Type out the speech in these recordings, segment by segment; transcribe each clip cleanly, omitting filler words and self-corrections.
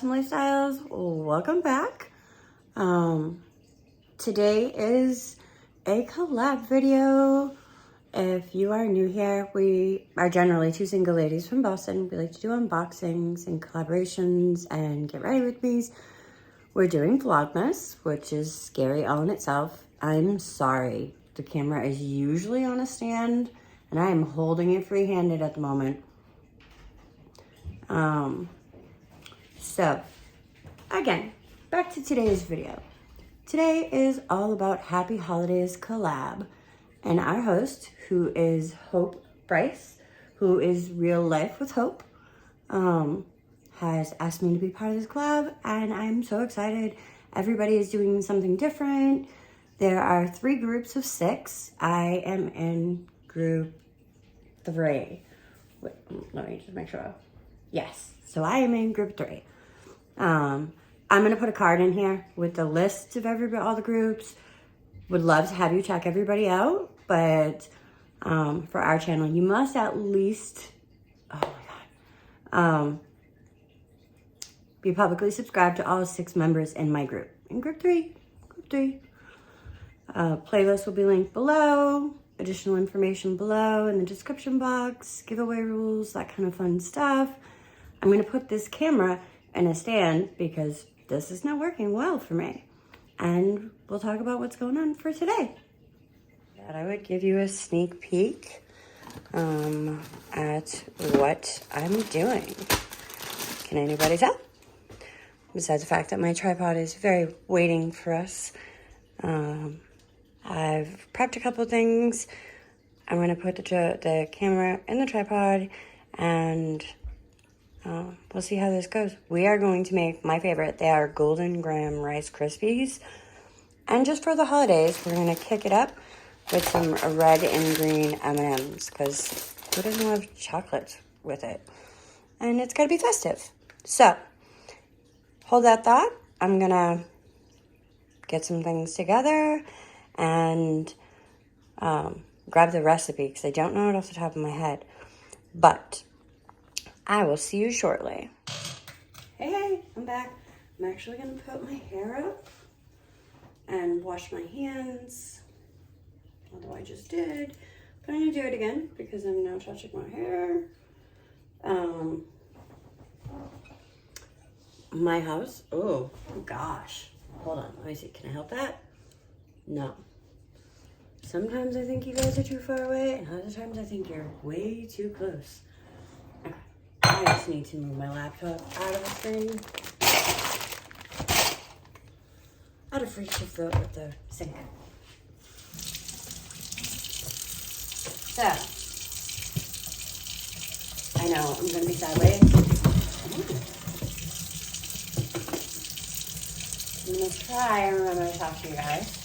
awesome lifestyles, welcome back. Today is a collab video. If you are new here, we are generally two single ladies from Boston. We like to do unboxings and collaborations and get ready with me's. We're doing Vlogmas, which is scary all in itself. I'm sorry, the camera is usually on a stand and I am holding it free-handed at the moment. So, again, back to today's video. Today is all about Happy Holidays Collab. And our host, who is Hope Bryce, who is Real Life with Hope, has asked me to be part of this collab, and I'm so excited. Everybody is doing something different. There are 3 groups of 6. I am in group 3. Wait, let me just make sure. Yes, so I am in group 3. I'm gonna put a card in here with the list of all the groups. Would love to have you check everybody out, but for our channel, you must at least, oh my God, be publicly subscribed to all 6 members in my group. In group 3. Playlist will be linked below, additional information below in the description box, giveaway rules, that kind of fun stuff. I'm gonna put this camera in a stand because this is not working well for me. And we'll talk about what's going on for today. That I would give you a sneak peek at what I'm doing. Can anybody tell? Besides the fact that my tripod is very waiting for us. I've prepped a couple things. I'm gonna put the camera in the tripod and we'll see how this goes. We are going to make my favorite. They are golden graham Rice Krispies. And just for the holidays, we're going to kick it up with some red and green M&Ms because who doesn't love chocolate with it? And it's got to be festive. So, hold that thought. I'm going to get some things together and grab the recipe because I don't know it off the top of my head. But I will see you shortly. Hey, I'm back. I'm actually going to put my hair up and wash my hands, although I just did. But I'm going to do it again because I'm now touching my hair. My house, oh gosh. Hold on, let me see. Can I help that? No. Sometimes I think you guys are too far away, and other times I think you're way too close. Okay. I just need to move my laptop out of the screen. Out of reach of the sink. So, I know I'm going to be sideways. I'm going to try and remember to talk to you guys.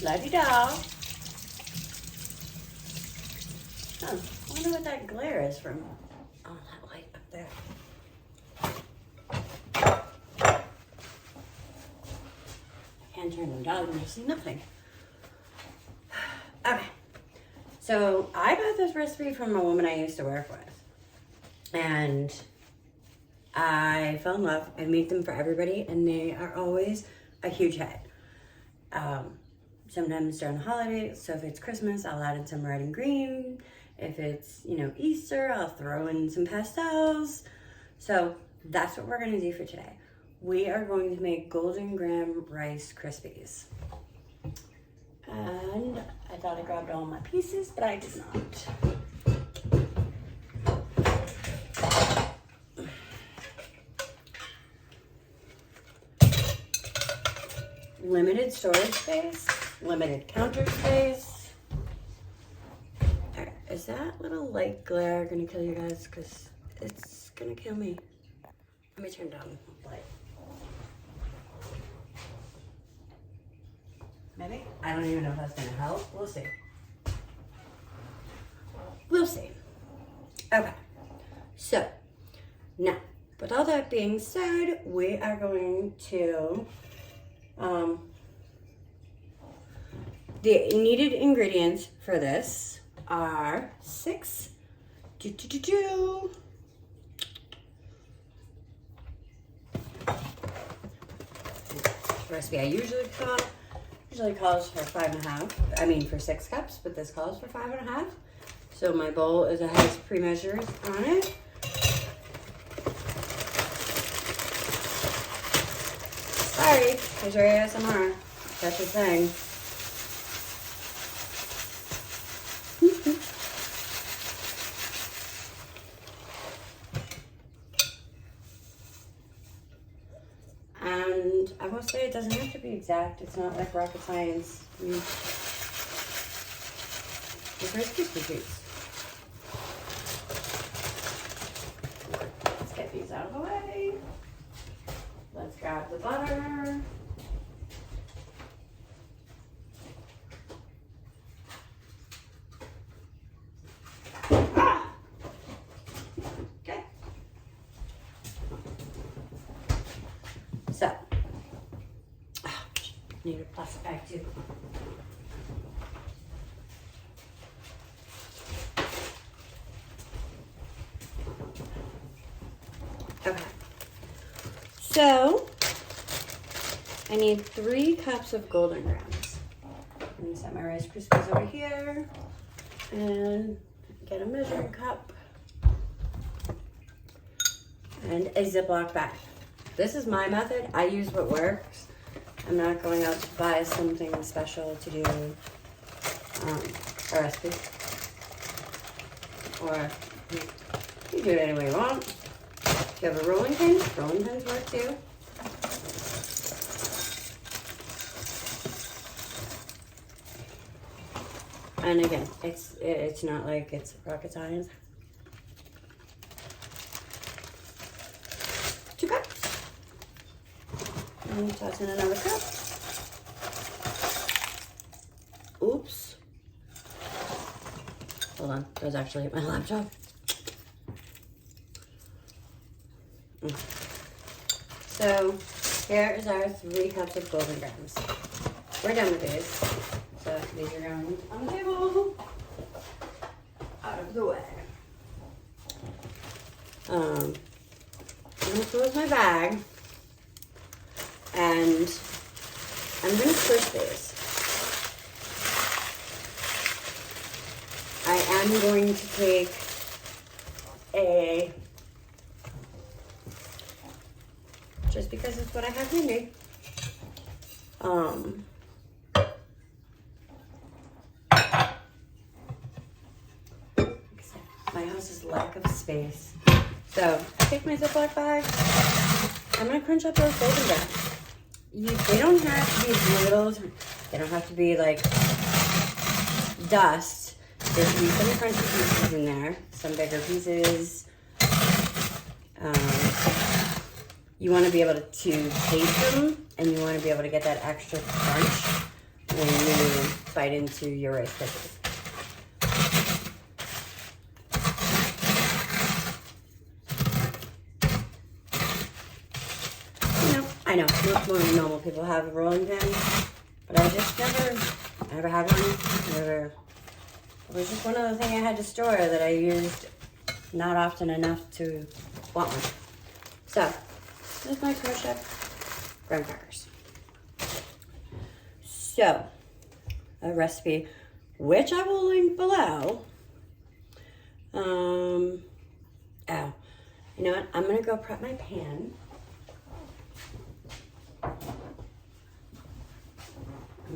Love you, doll. Oh, I wonder what that glare is from. Oh, that light up there. I can't turn them down and I see nothing. Okay. So I got this recipe from a woman I used to work with. And I fell in love. I make them for everybody and they are always a huge hit. Sometimes during the holidays, so if it's Christmas, I'll add in some red and green. If it's, Easter, I'll throw in some pastels. So that's what we're gonna do for today. We are going to make golden graham Rice Krispies. And I thought I grabbed all my pieces, but I did not. Limited storage space, limited counter space. All right, is that little light glare gonna kill you guys? Because it's gonna kill me. Let me turn down the light. Maybe? I don't even know if that's gonna help. We'll see. We'll see. Okay, so now, with all that being said, we are going to the needed ingredients for this are 6 recipe I usually calls for 5.5. I mean for 6 cups, but this calls for 5.5. So my bowl has pre-measures on it. Sorry, it's your ASMR. That's the thing. And I will say it doesn't have to be exact. It's not like rocket science. The Rice Krispie Treats. Let's get these out of the way. Let's grab the butter. Okay. So, need a plastic bag too. Okay. So, I need 3 cups of golden grams. I'm gonna set my Rice Krispies over here and get a measuring cup and a Ziploc bag. This is my method. I use what works. I'm not going out to buy something special to do a recipe. Or you do it any way you want. If you have a rolling pin work too. And again, it's not like it's rocket science. 2 cups. And toss in another cup. Oops. Hold on, that was actually at my laptop. So here is our 3 cups of golden grams. We're done with these. So these are going on the table. Out of the way. I'm gonna close my bag and I'm gonna squish these. I am going to take a, just because it's what I have handy, my house's lack of space. So I take my Ziploc bag. I'm gonna crunch up those golden grams. They don't have to be little. They don't have to be like dust. There can be some crunchy pieces in there, some bigger pieces. You want to be able to taste them, and you want to be able to get that extra crunch when you bite into your Rice Krispies. I know, most more normal people have a rolling pin, but I just never had one. It was just one of the things I had to store that I used not often enough to want one. So, there's my crushed up graham crackers. So, a recipe, which I will link below. You know what? I'm gonna go prep my pan. I'm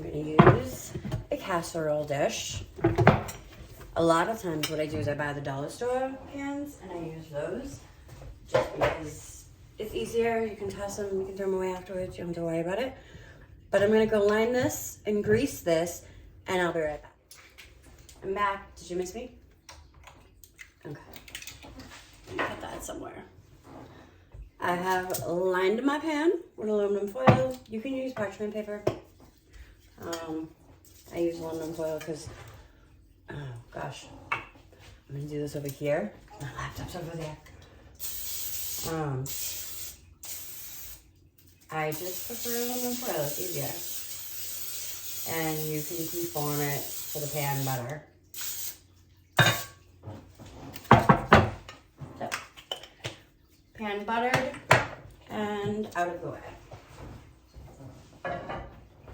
gonna use a casserole dish. A lot of times what I do is I buy the dollar store pans and I use those just because it's easier. You can toss them, you can throw them away afterwards. You don't have to worry about it. But I'm gonna go line this and grease this and I'll be right back. I'm back. Did you miss me? Okay. Let me put that somewhere. I have lined my pan with aluminum foil. You can use parchment paper. I use aluminum foil because, oh gosh, I'm gonna do this over here. My laptop's over there. I just prefer aluminum foil, it's easier. and you can conform it to the pan better. So, pan buttered and out of the way.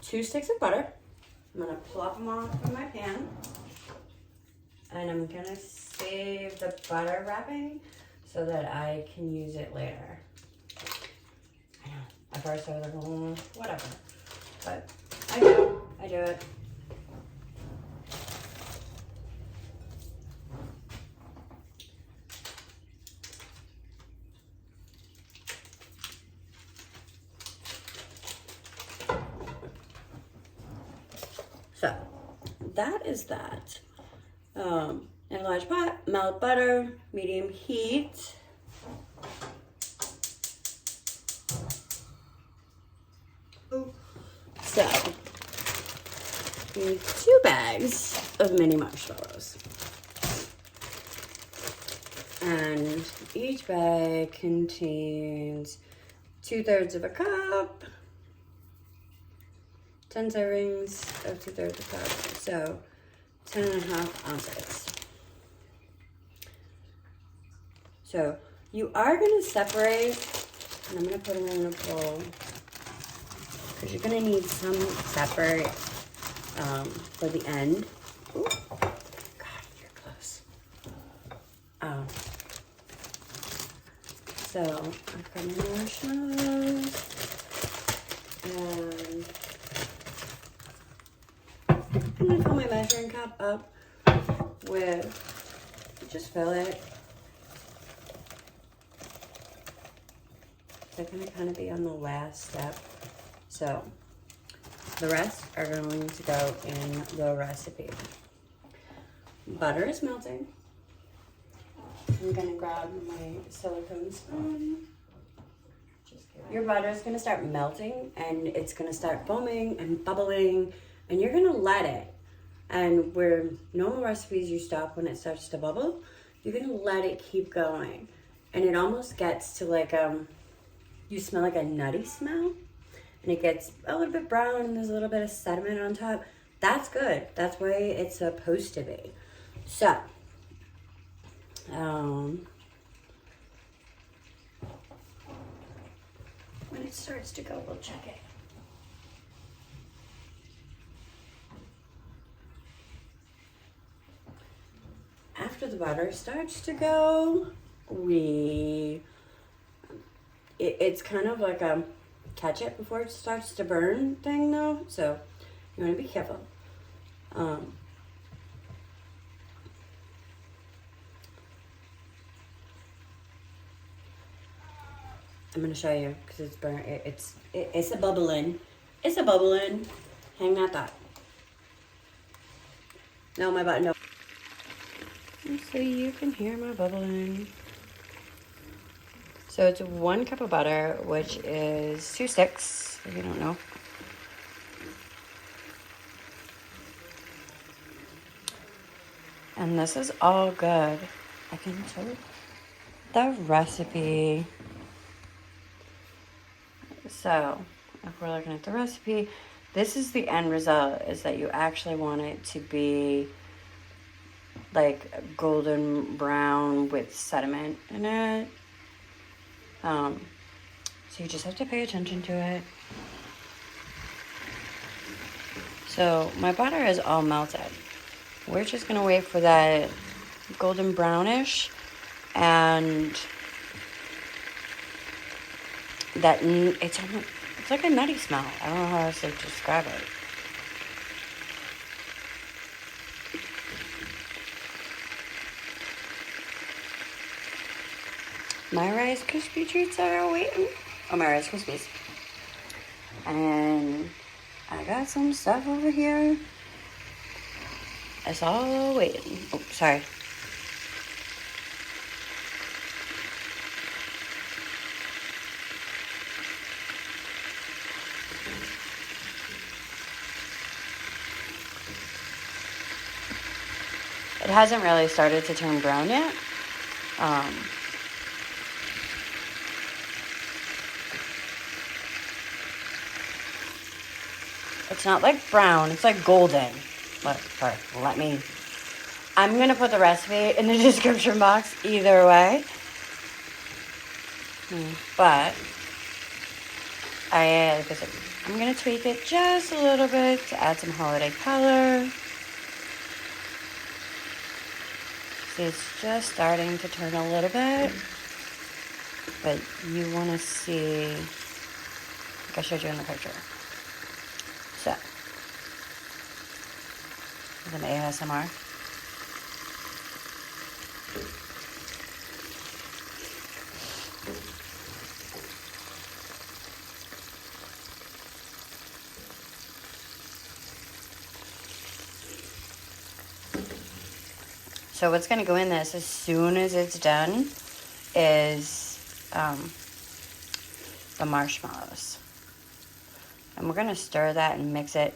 2 sticks of butter. I'm gonna plop them off in my pan, and I'm gonna save the butter wrapping so that I can use it later. I know, at first I was like, oh, whatever, but I do it. So, that is that. In a large pot, melt butter, medium heat. So, you need 2 bags of mini marshmallows. And each bag contains 2/3 of a cup. 10 servings of 2/3 of a cup, so 10.5 ounces. So you are going to separate, and I'm going to put them in a bowl, because you're going to need some separate for the end. Ooh. God, you're close. So I've got my marshmallows, and I'm going to fill my measuring cup up with, just fill it. They're going to kind of be on the last step. So the rest are going to go in the recipe. Butter is melting. I'm going to grab my silicone spoon. Your butter is going to start melting, and it's going to start foaming and bubbling, and you're going to let it. And where normal recipes you stop when it starts to bubble, you're going to let it keep going. And it almost gets to like you smell like a nutty smell, and it gets a little bit brown and there's a little bit of sediment on top. That's good. That's why it's supposed to be. So, when it starts to go, we'll check it. After the butter starts to go, it's kind of like a catch it before it starts to burn thing though, so you want to be careful. I'm going to show you because it's burnt. It's a bubbling. It's a bubbling. Hang that thought. No, my button. No. So you can hear my bubbling. So it's 1 cup of butter, which is 2 sticks, if you don't know. And this is all good. I can tell the recipe. So if we're looking at the recipe, this is the end result, is that you actually want it to be like golden brown with sediment in it. So you just have to pay attention to it. So my butter is all melted. We're just gonna wait for that golden brownish and that it's like a nutty smell. I don't know how else to describe it. My Rice Krispie Treats are waiting. Oh, my Rice Krispies. And I got some stuff over here. It's all waiting. Oh, sorry. It hasn't really started to turn brown yet. It's not like brown, it's like golden. I'm going to put the recipe in the description box either way. But like I said, I'm going to tweak it just a little bit to add some holiday color. See, it's just starting to turn a little bit. But you want to see, like I showed you in the picture. So, with an ASMR. So what's going to go in this as soon as it's done is the marshmallows. And we're going to stir that and mix it.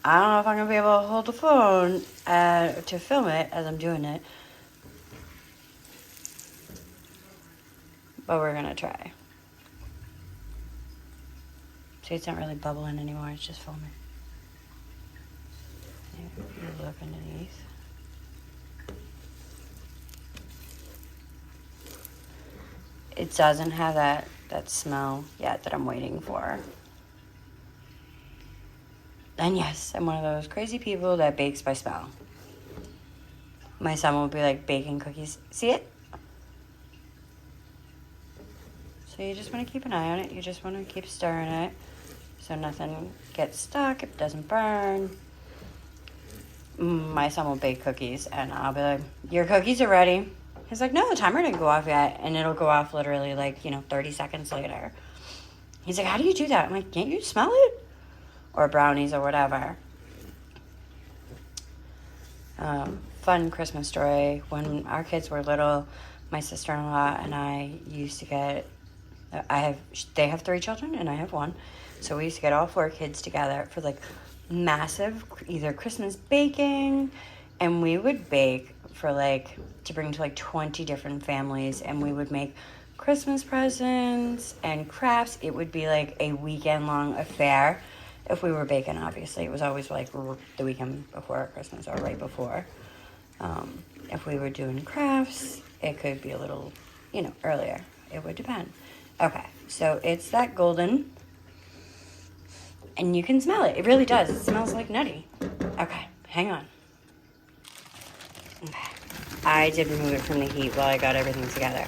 I don't know if I'm going to be able to hold the phone to film it as I'm doing it. But we're going to try. See, it's not really bubbling anymore. It's just foaming. You look underneath. It doesn't have that smell yet that I'm waiting for. And yes, I'm one of those crazy people that bakes by smell. My son will be like baking cookies. See it? So you just want to keep an eye on it. You just want to keep stirring it so nothing gets stuck, it doesn't burn. My son will bake cookies and I'll be like, your cookies are ready. He's like, no, the timer didn't go off yet. And it'll go off literally 30 seconds later. He's like, how do you do that? I'm like, can't you smell it? Or brownies or whatever. Fun Christmas story. When our kids were little, my sister-in-law and I used to get, they have 3 children and I have 1. So we used to get all 4 kids together for massive either Christmas baking. And we would bake for to bring to 20 different families, and we would make Christmas presents and crafts. It would be a weekend long affair if we were baking. Obviously it was always the weekend before Christmas or right before. If we were doing crafts, it could be a little earlier. It would depend. Okay, so it's that golden and you can smell it. It really does. It smells like nutty. Okay, hang on. Okay. I did remove it from the heat while I got everything together.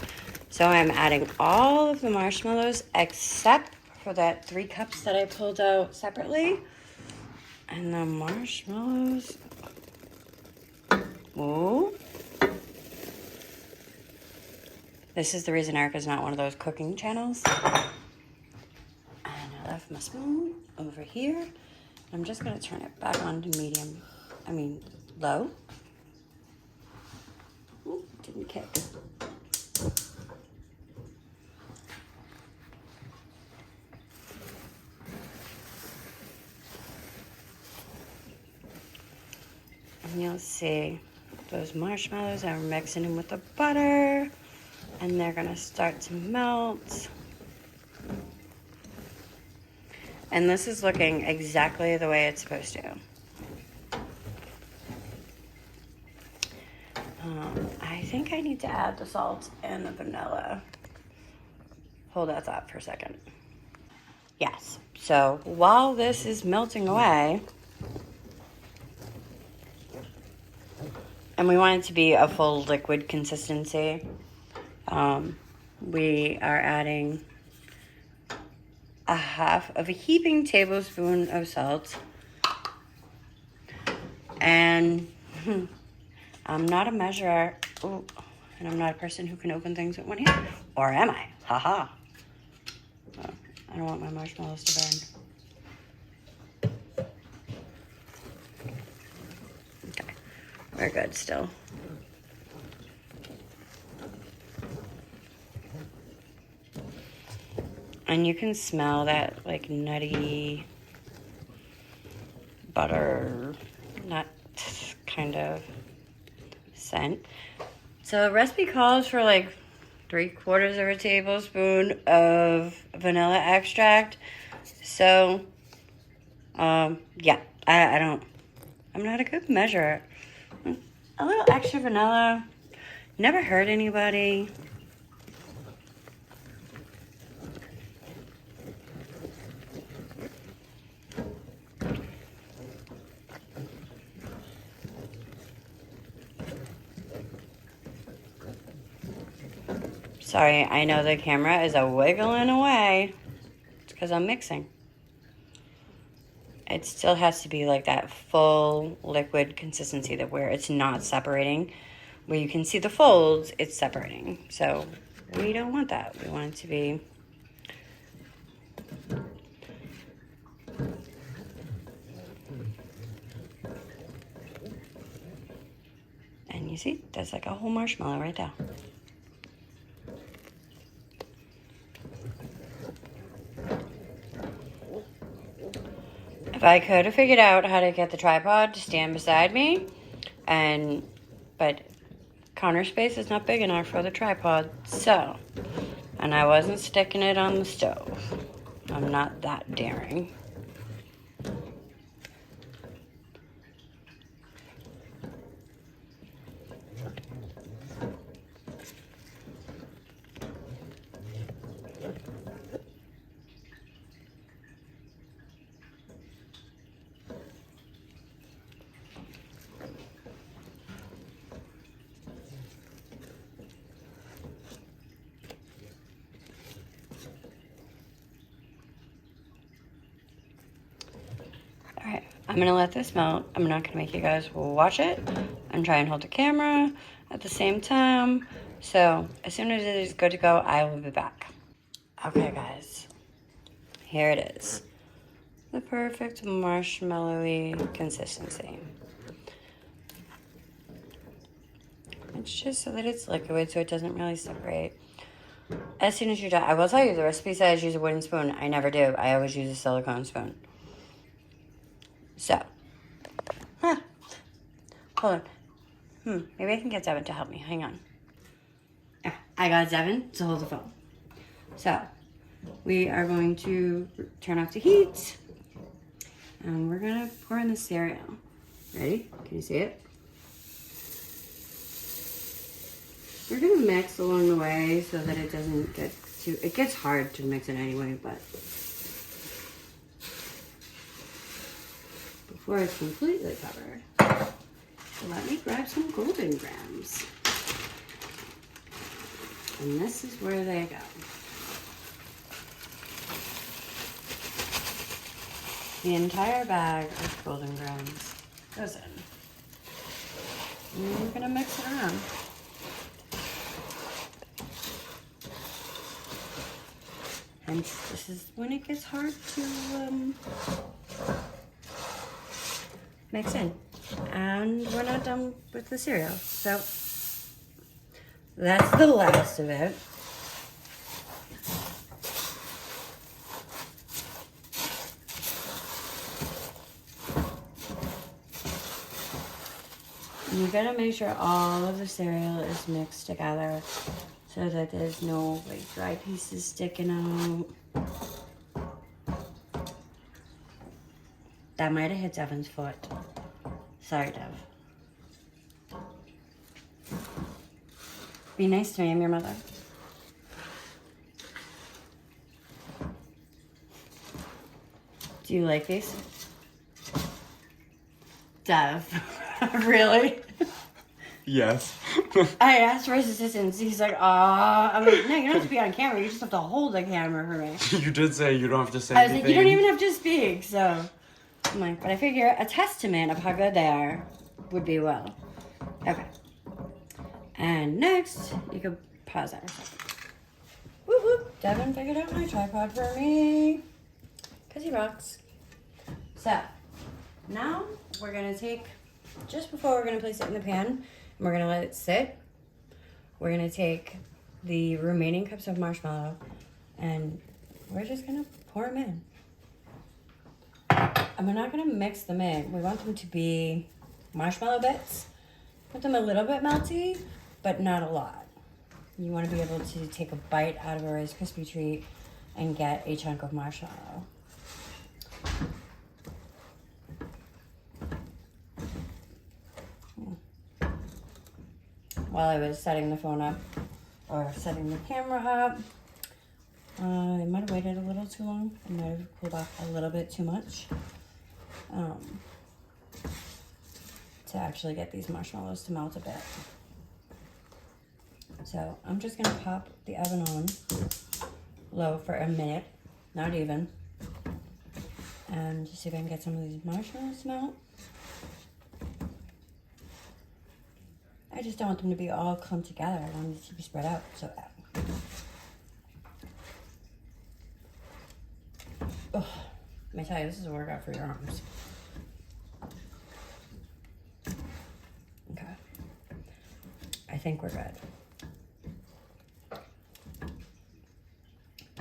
So I'm adding all of the marshmallows except for that 3 cups that I pulled out separately. And the marshmallows. Ooh. This is the reason Erica's not one of those cooking channels. And I left my spoon over here. I'm just going to turn it back on to low. Ooh, didn't kick. And you'll see those marshmallows are mixing in with the butter, and they're gonna start to melt. And this is looking exactly the way it's supposed to. I think I need to add the salt and the vanilla. Hold that thought for a second. Yes, so while this is melting away, and we want it to be a full liquid consistency, we are adding a half of a heaping tablespoon of salt. And I'm not a measurer. Ooh, and I'm not a person who can open things with one hand. Or am I? Haha. Oh, I don't want my marshmallows to burn. Okay, we're good still. And you can smell that nutty butter nut kind of scent. So the recipe calls for 3/4 of a tablespoon of vanilla extract. So Yeah, I'm not a good measurer. A little extra vanilla. Never hurt anybody. Sorry, I know the camera is a wiggling away. It's because I'm mixing. It still has to be like that full liquid consistency that where it's not separating. Where you can see the folds, it's separating. So we don't want that. We want it to be and you see, that's like a whole marshmallow right there. If I could have figured out how to get the tripod to stand beside me, but counter space is not big enough for the tripod, so, and I wasn't sticking it on the stove. I'm not that daring. Alright, I'm going to let this melt. I'm not going to make you guys watch it and try and hold the camera at the same time. So, as soon as it is good to go, I will be back. Okay, guys. Here it is. The perfect marshmallowy consistency. It's just so that it's liquid so it doesn't really separate. As soon as you're done, I will tell you, the recipe says use a wooden spoon. I never do. I always use a silicone spoon. So, hold on. Maybe I can get Devin to help me. Hang on. I got Devin to hold the phone. So, we are going to turn off the heat. And we're going to pour in the cereal. Ready? Can you see it? We're going to mix along the way so that it doesn't get too... It gets hard to mix it anyway, but... before it's completely covered. So let me grab some golden grams. And this is where they go. The entire bag of golden grams goes in. And we're gonna mix it around. And this is when it gets hard to mix in. And we're not done with the cereal. So that's the last of it. You gotta make sure all of the cereal is mixed together so that there's no like dry pieces sticking out. That might have hit Devin's foot. Sorry, Dev. Be nice to me, I'm your mother. Do you like these? Dev. Really? Yes. I asked for his assistance. He's like, "Aw." I'm like, "No, you don't have to be on camera. You just have to hold the camera for me." You did say you don't have to say I was anything. like, "You don't even have to speak." So I'm like, but I figure a testament of how good they are would be well. Okay. And next, you could pause that for a second. Whoop whoop. Devin figured out my tripod for me. Because he rocks. So, now we're going to take, just before we're going to place it in the pan, and we're going to let it sit, we're going to take the remaining cups of marshmallow, and we're just going to pour them in. And we're not going to mix them in. We want them to be marshmallow bits. Put them a little bit melty, but not a lot. You want to be able to take a bite out of a Rice Krispie treat and get a chunk of marshmallow. while I was setting the phone up or setting the camera up. I might have waited a little too long. I might have pulled off a little bit too much to actually get these marshmallows to melt a bit. So I'm just gonna pop the oven on low for a minute, not even, and see if I can get some of these marshmallows to melt. I just don't want them to be all clumped together. I want them to be spread out. So, oh, let me tell you, this is a workout for your arms. Okay, I think we're good.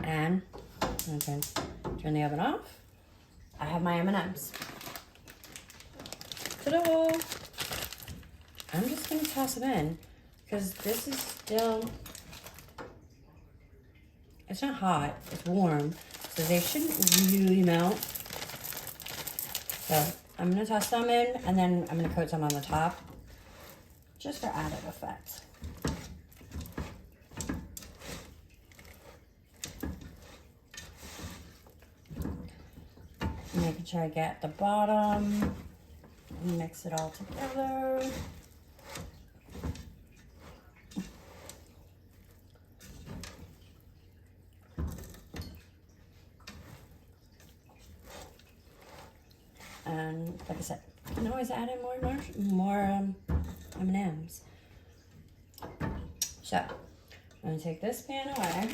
And I'm going to turn the oven off. I have my M&Ms. Ta-da! I'm just going to toss them in because this is still, it's not hot, it's warm, so they shouldn't really melt. So I'm going to toss some in and then I'm going to coat some on the top just for added effect. Making sure I get the bottom and mix it all together. And like I said, you can always add in more M&Ms. So I'm gonna take this pan away.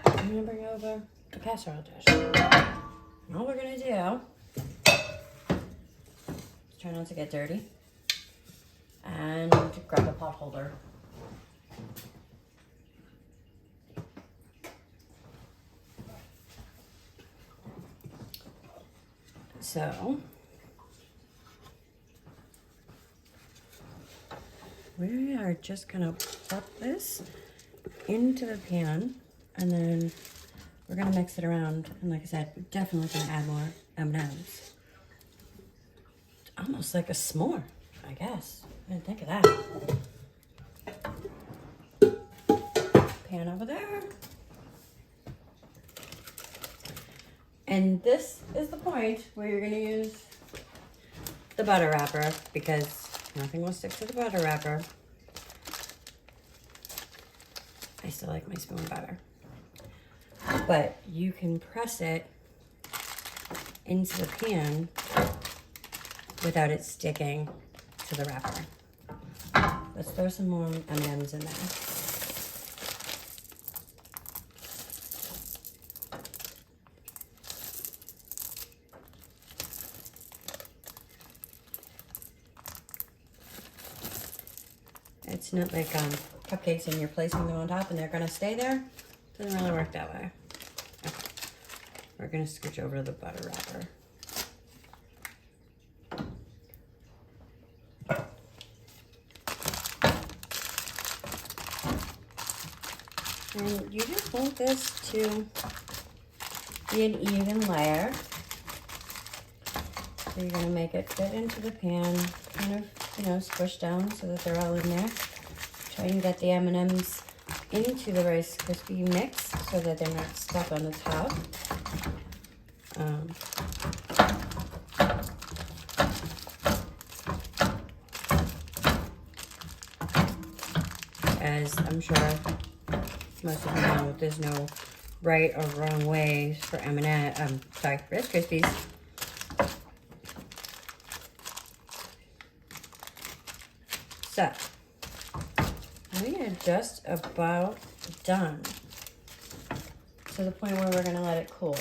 I'm gonna bring over the casserole dish. And all we're gonna do is try not to get dirty and grab a pot holder. So we are just gonna plop this into the pan and then we're gonna mix it around. And like I said, we're definitely gonna add more M&Ms. It's almost like a s'more, I guess. I didn't think of that. Pan over there. And this is the point where you're gonna use the butter wrapper because nothing will stick to the butter wrapper. I still like my spoon better. But you can press it into the pan without it sticking to the wrapper. Let's throw some more M&Ms in there. It's not like cupcakes and you're placing them on top and they're gonna stay there. Doesn't really work that way. Okay. We're gonna scooch over the butter wrapper. And you just want this to be an even layer. So you're gonna make it fit into the pan, kind of, squish down so that they're all in there. Try and get the M&Ms into the Rice Krispie mix so that they're not stuck on the top. As I'm sure most of you know, there's no right or wrong way for Rice Krispies. So, we are just about done to the point where we're going to let it cool.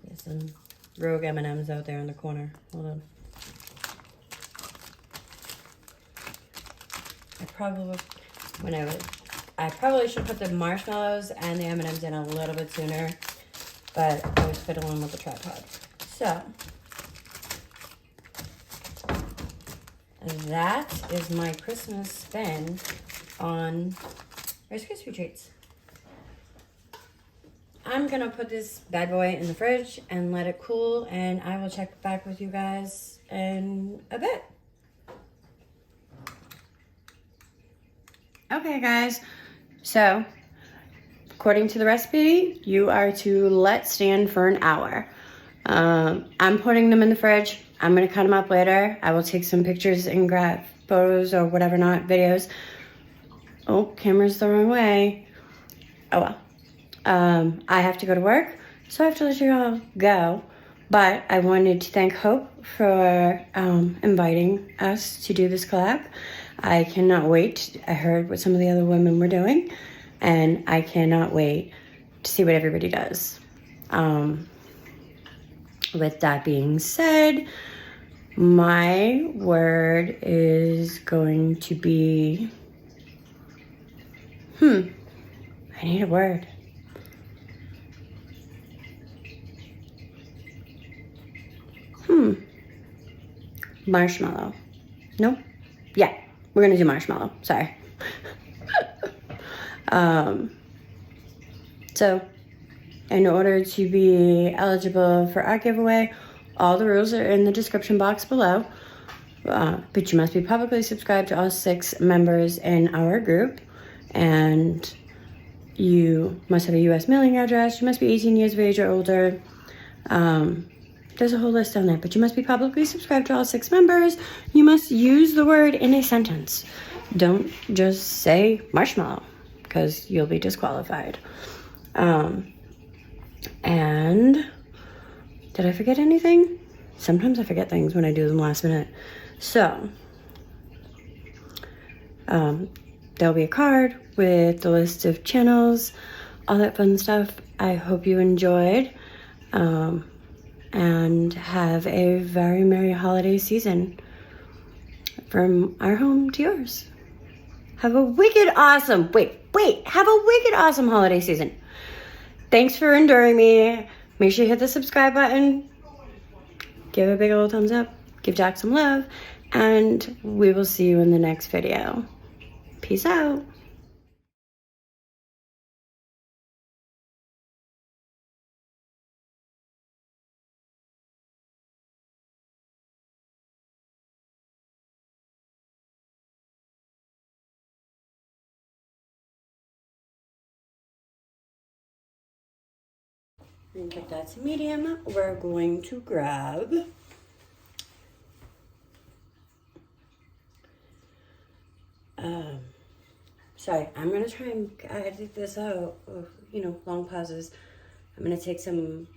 There's some rogue M&Ms out there in the corner. Hold on. I probably should put the marshmallows and the M&Ms in a little bit sooner, but I was fiddling with the tripod. So, that is my Christmas spin on Rice Krispie Treats. I'm gonna put this bad boy in the fridge and let it cool, and I will check back with you guys in a bit. Okay guys, so according to the recipe, you are to let stand for an hour. I'm putting them in the fridge. I'm gonna cut them up later. I will take some pictures and grab photos or whatever, not videos. Oh, camera's the wrong way. Oh well. I have to go to work, so I have to let you all go. But I wanted to thank Hope for inviting us to do this collab. I cannot wait. I heard what some of the other women were doing, and I cannot wait to see what everybody does. With that being said, my word is going to be, I need a word. Marshmallow. Nope. Yeah, we're gonna do marshmallow. Sorry. So, in order to be eligible for our giveaway, all the rules are in the description box below. But you must be publicly subscribed to all 6 members in our group, and you must have a U.S. mailing address. You must be 18 years of age or older. There's a whole list on there, but you must be publicly subscribed to all 6 members. You must use the word in a sentence. Don't just say marshmallow, because you'll be disqualified. And did I forget anything? Sometimes I forget things when I do them last minute. So, there'll be a card with the list of channels, all that fun stuff. I hope you enjoyed. And have a very merry holiday season from our home to yours. Have a wicked awesome, have a wicked awesome holiday season. Thanks for enduring me. Make sure you hit the subscribe button. Give a big old thumbs up. Give Jack some love. And we will see you in the next video. Peace out. And put that to medium. We're going to grab sorry, I'm gonna try and edit this out, long pauses. I'm gonna take some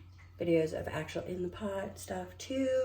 videos of actual in the pot stuff too.